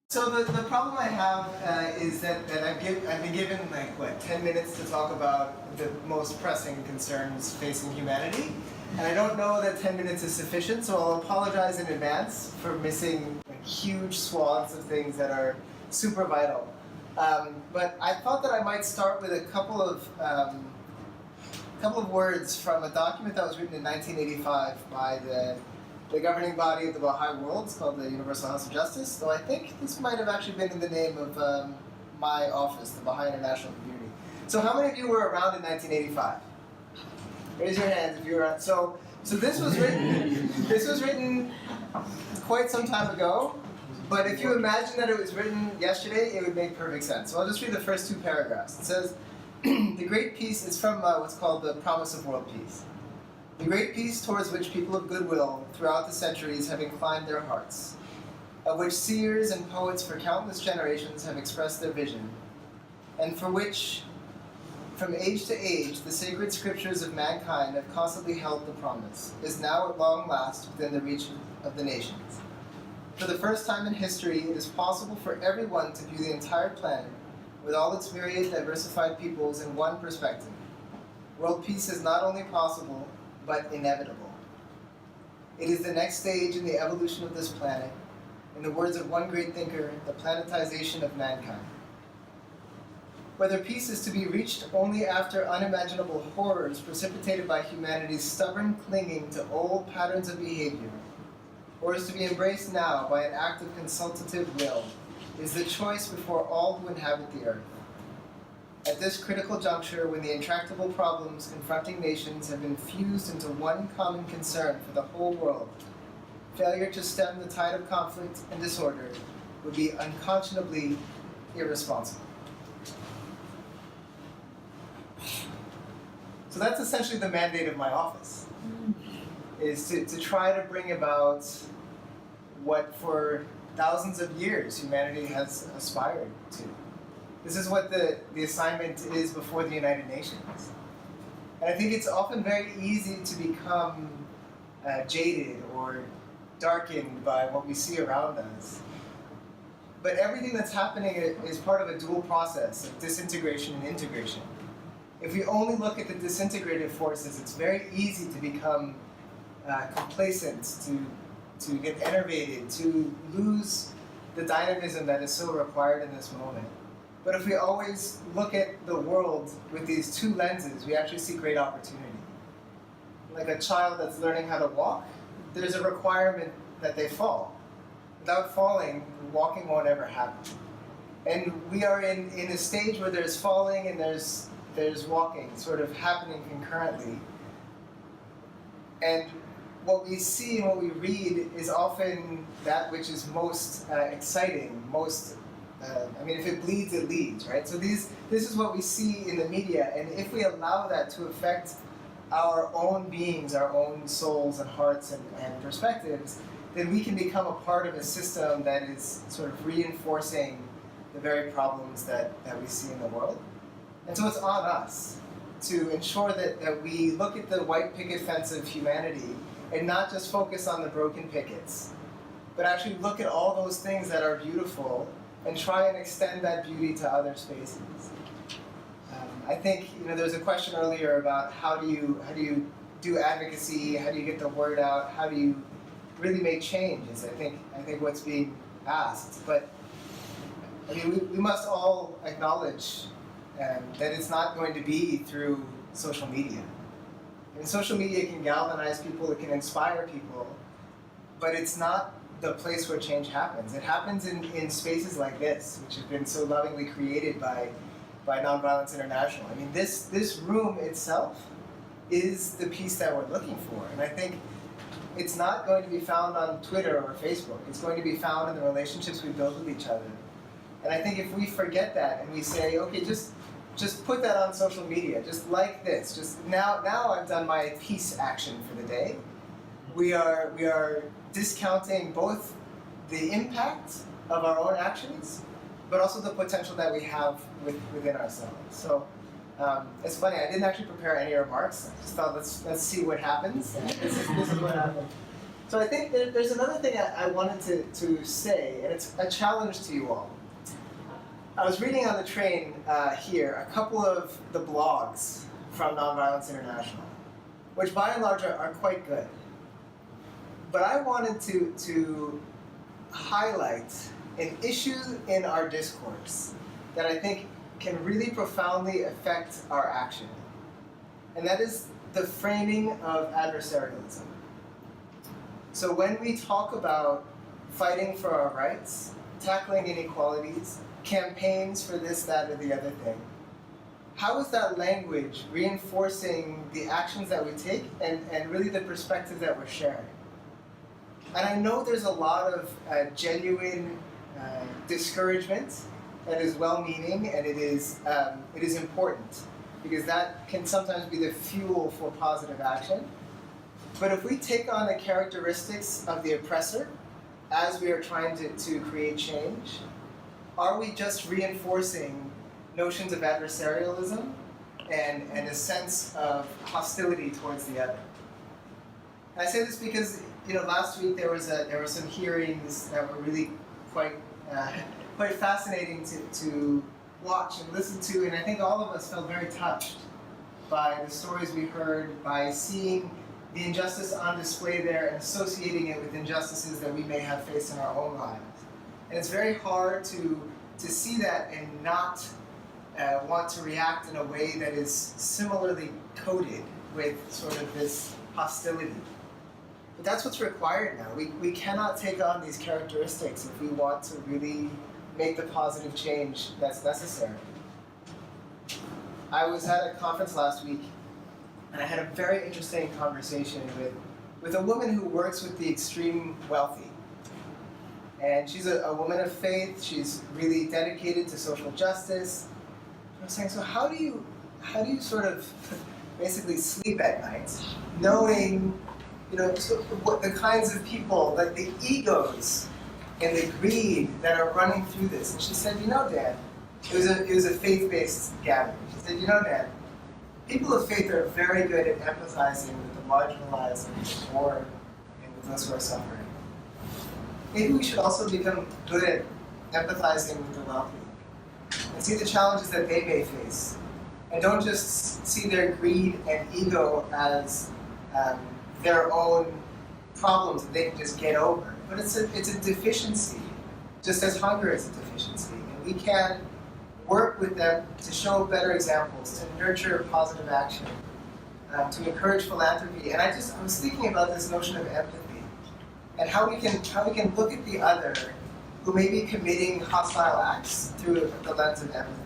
So the problem I have is that I've been given like what 10 minutes to talk about the most pressing concerns facing humanity, and I don't know that 10 minutes is sufficient. So I'll apologize in advance for missing like, huge swaths of things that are super vital. But I thought that I might start with a couple of words from a document that was written in 1985 by the governing body of the Baha'i world. It's called the Universal House of Justice. So I think this might have actually been in the name of my office, the Baha'i International Community. So how many of you were around in 1985? Raise your hands if you were around. So this was written. This was written quite some time ago. But if you imagine that it was written yesterday, it would make perfect sense. So I'll just read the first two paragraphs. It says, "The great peace is from what's called the promise of world peace. The great peace towards which people of goodwill throughout the centuries have inclined their hearts, of which seers and poets for countless generations have expressed their vision, and for which, from age to age, the sacred scriptures of mankind have constantly held the promise, is now at long last within the reach of the nations. For the first time in history, it is possible for everyone to view the entire planet, with all its myriad diversified peoples, in one perspective. World peace is not only possible, but inevitable. It is the next stage in the evolution of this planet, in the words of one great thinker, the planetization of mankind. Whether peace is to be reached only after unimaginable horrors precipitated by humanity's stubborn clinging to old patterns of behavior, or is to be embraced now by an act of consultative will, is the choice before all who inhabit the earth. At this critical juncture, when the intractable problems confronting nations have been fused into one common concern for the whole world, failure to stem the tide of conflict and disorder would be unconscionably irresponsible." So that's essentially the mandate of my office, is to try to bring about what for thousands of years humanity has aspired to. This is what the assignment is before the United Nations. And I think it's often very easy to become jaded or darkened by what we see around us. But everything that's happening is part of a dual process of disintegration and integration. If we only look at the disintegrated forces, it's very easy to become complacent, to get enervated, to lose the dynamism that is so required in this moment. But if we always look at the world with these two lenses, we actually see great opportunity. Like a child that's learning how to walk, there's a requirement that they fall. Without falling, walking won't ever happen. And we are in a stage where there's falling and there's walking sort of happening concurrently. And what we see and what we read is often that which is most exciting, most if it bleeds, it leads, right? So this is what we see in the media, and if we allow that to affect our own beings, our own souls and hearts and perspectives, then we can become a part of a system that is sort of reinforcing the very problems that we see in the world. And so it's on us to ensure that we look at the white picket fence of humanity and not just focus on the broken pickets, but actually look at all those things that are beautiful and try and extend that beauty to other spaces. I think there was a question earlier about how do you do advocacy, how do you get the word out, how do you really make changes? I think what's being asked, but we must all acknowledge that it's not going to be through social media. Social media can galvanize people, it can inspire people, but it's not the place where change happens. It happens in spaces like this, which have been so lovingly created by Nonviolence International. This room itself is the peace that we're looking for. And I think it's not going to be found on Twitter or Facebook. It's going to be found in the relationships we build with each other. And I think if we forget that and we say, okay, just put that on social media, just like this, just now I've done my peace action for the day. We are discounting both the impact of our own actions, but also the potential that we have within ourselves. So it's funny, I didn't actually prepare any remarks. I just thought let's see what happens. This is what happened. So I think there's another thing I wanted to say, and it's a challenge to you all. I was reading on the train here a couple of the blogs from Nonviolence International, which by and large are quite good. But I wanted to highlight an issue in our discourse that I think can really profoundly affect our action. And that is the framing of adversarialism. So when we talk about fighting for our rights, tackling inequalities, campaigns for this, that, or the other thing, how is that language reinforcing the actions that we take and really the perspective that we're sharing? And I know there's a lot of genuine discouragement that is well-meaning, and it is important, because that can sometimes be the fuel for positive action. But if we take on the characteristics of the oppressor as we are trying to create change, are we just reinforcing notions of adversarialism and a sense of hostility towards the other? And I say this because last week there were some hearings that were really quite fascinating to watch and listen to, and I think all of us felt very touched by the stories we heard, by seeing the injustice on display there and associating it with injustices that we may have faced in our own lives. And it's very hard to see that and not want to react in a way that is similarly coded with sort of this hostility. But that's what's required now. We cannot take on these characteristics if we want to really make the positive change that's necessary. I was at a conference last week, and I had a very interesting conversation with a woman who works with the extreme wealthy. And she's a woman of faith. She's really dedicated to social justice. I was saying, so how do you sort of basically sleep at night, knowing what the kinds of people, like the egos and the greed that are running through this? And she said, Dan, it was a faith-based gathering. She said, Dan, people of faith are very good at empathizing with the marginalized and the poor and with those who are suffering. Maybe we should also become good at empathizing with the wealthy and see the challenges that they may face. And don't just see their greed and ego as their own problems that they can just get over. But it's a deficiency, just as hunger is a deficiency. And we can work with them to show better examples, to nurture positive action, to encourage philanthropy. And I was thinking about this notion of empathy and how we can look at the other who may be committing hostile acts through the lens of empathy.